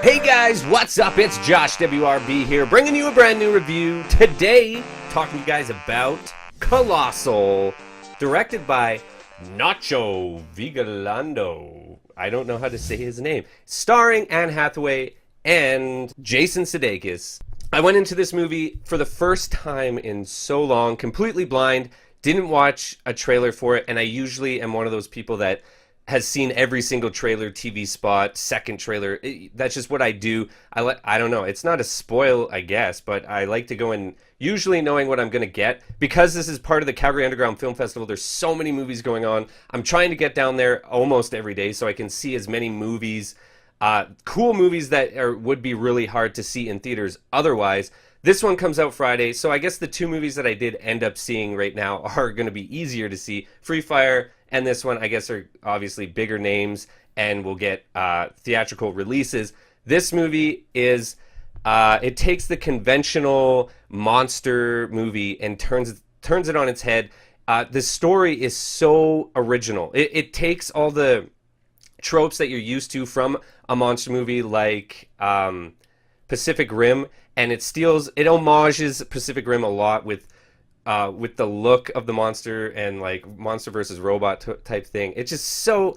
Hey guys, what's up? It's Josh WRB here, bringing you a brand new review. Today, talking to you guys about Colossal, directed by Nacho Vigalondo. I don't know how to say his name. Starring Anne Hathaway and Jason Sudeikis. I went into this movie for the first time in so long, completely blind, didn't watch a trailer for it, and I usually am one of those people that has seen every single trailer, TV spot, second trailer. That's just what I do. I don't know. It's not a spoil, I guess, but I like to go in usually knowing what I'm going to get. Because this is part of the Calgary Underground Film Festival, there's so many movies going on. I'm trying to get down there almost every day so I can see as many movies, cool movies that would be really hard to see in theaters otherwise. This one comes out Friday, so I guess the two movies that I did end up seeing right now are going to be easier to see. Free Fire and this one, I guess, are obviously bigger names and will get theatrical releases. This movie is, it takes the conventional monster movie and turns it on its head. The story is so original. It takes all the tropes that you're used to from a monster movie like Pacific Rim, and it homages Pacific Rim a lot with the look of the monster and like monster versus robot type thing. It's just so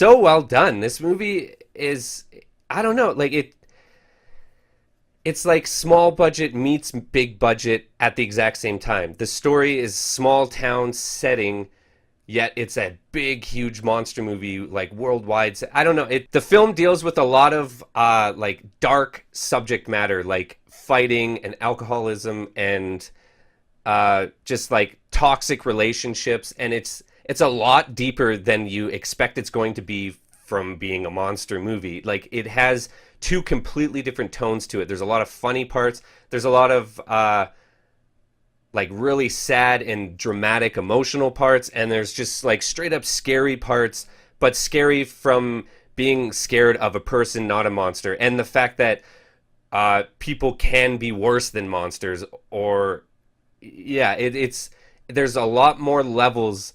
well done. This movie is, I don't know, like it's like small budget meets big budget at the exact same time. The story is small town setting, yet it's a big, huge monster movie, like worldwide. I don't know. The film deals with a lot of like dark subject matter, like fighting and alcoholism and just like toxic relationships, and it's a lot deeper than you expect it's going to be from being a monster movie. Like, it has two completely different tones to it. There's a lot of funny parts. There's a lot of like really sad and dramatic emotional parts, and there's just like straight up scary parts, but scary from being scared of a person, not a monster, and the fact that people can be worse than monsters. Or yeah, there's a lot more levels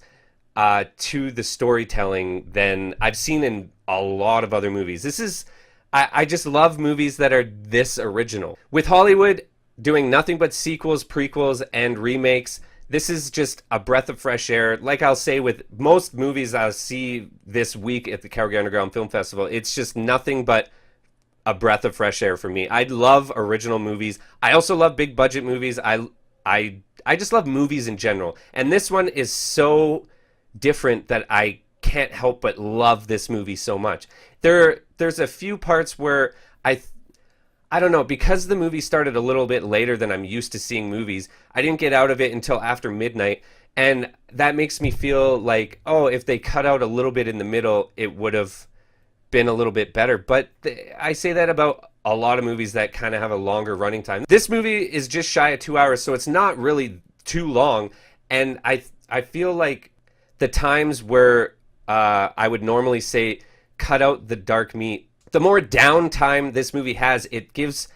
to the storytelling than I've seen in a lot of other movies. I just love movies that are this original. With Hollywood doing nothing but sequels, prequels, and remakes, this is just a breath of fresh air. Like I'll say with most movies I'll see this week at the Calgary Underground Film Festival, it's just nothing but a breath of fresh air for me. I love original movies. I also love big budget movies. I just love movies in general. And this one is so different that I can't help but love this movie so much. There's a few parts where I don't know, because the movie started a little bit later than I'm used to seeing movies, I didn't get out of it until after midnight. And that makes me feel like, oh, if they cut out a little bit in the middle, it would have been a little bit better. But I say that about a lot of movies that kind of have a longer running time. This movie is just shy of 2 hours, so it's not really too long. And I feel like the times where I would normally say cut out the dark meat, the more downtime this movie has, it gives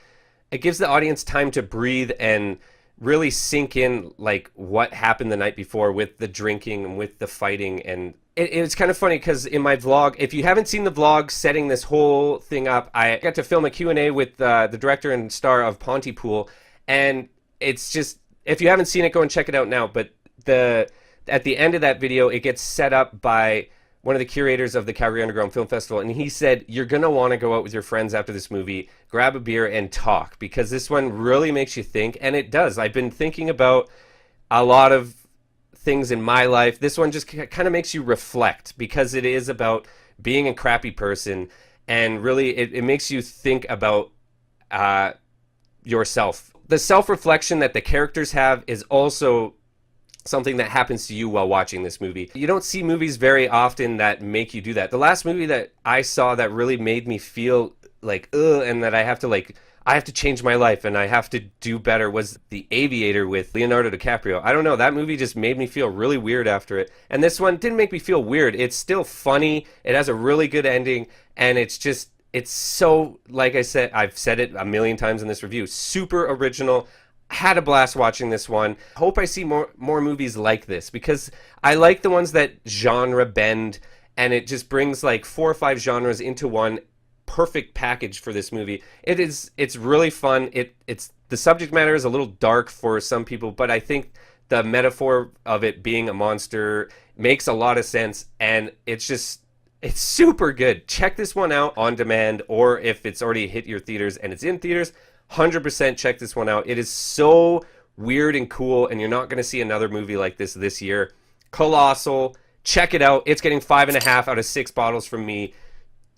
the audience time to breathe and really sink in like what happened the night before with the drinking and with the fighting. And it's kind of funny because in my vlog, if you haven't seen the vlog setting this whole thing up, I got to film a Q&A with the director and star of Pontypool, and it's just, if you haven't seen it, go and check it out now. But at the end of that video, it gets set up by one of the curators of the Calgary Underground Film Festival, and he said, you're going to want to go out with your friends after this movie, grab a beer, and talk, because this one really makes you think, and it does. I've been thinking about a lot of things in my life. This one just kind of makes you reflect, because it is about being a crappy person, and really it makes you think about yourself. The self-reflection that the characters have is also something that happens to you while watching this movie. You don't see movies very often that make you do that. The last movie that I saw that really made me feel like ugh, and that I have to change my life and I have to do better was The Aviator with Leonardo DiCaprio. I don't know, that movie just made me feel really weird after it. And this one didn't make me feel weird. It's still funny. It has a really good ending, and it's so, like I said, I've said it a million times in this review, super original. Had a blast watching this one. Hope I see more movies like this, because I like the ones that genre bend, and it just brings like 4 or 5 genres into one perfect package for this movie. It's really fun. It's the subject matter is a little dark for some people, but I think the metaphor of it being a monster makes a lot of sense, and it's super good. Check this one out on demand, or if it's already hit your theaters and it's in theaters, 100% check this one out. It is so weird and cool, and you're not going to see another movie like this year. Colossal, check it out. It's getting 5.5 out of 6 bottles from me.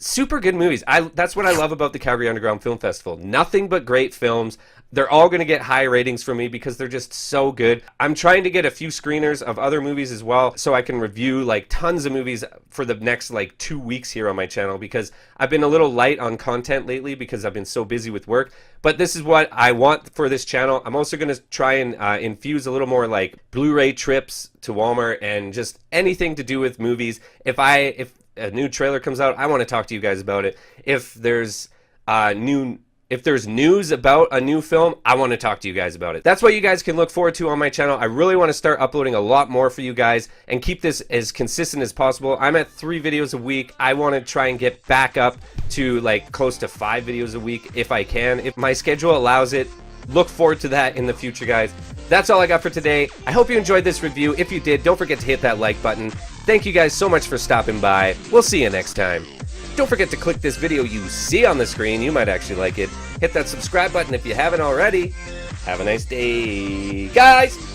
Super good movies. That's what I love about the Calgary Underground Film Festival. Nothing but great films. They're all going to get high ratings from me because they're just so good. I'm trying to get a few screeners of other movies as well, so I can review like tons of movies for the next like 2 weeks here on my channel, because I've been a little light on content lately because I've been so busy with work. But this is what I want for this channel. I'm also going to try and infuse a little more like Blu-ray trips to Walmart and just anything to do with movies. If a new trailer comes out, I want to talk to you guys about it. If there's news about a new film, I want to talk to you guys about it. That's what you guys can look forward to on my channel. I really want to start uploading a lot more for you guys and keep this as consistent as possible. I'm at 3 videos a week. I want to try and get back up to like close to 5 videos a week if I can. If my schedule allows it, look forward to that in the future, guys. That's all I got for today. I hope you enjoyed this review. If you did, don't forget to hit that like button. Thank you guys so much for stopping by. We'll see you next time. Don't forget to click this video you see on the screen. You might actually like it. Hit that subscribe button if you haven't already. Have a nice day, guys.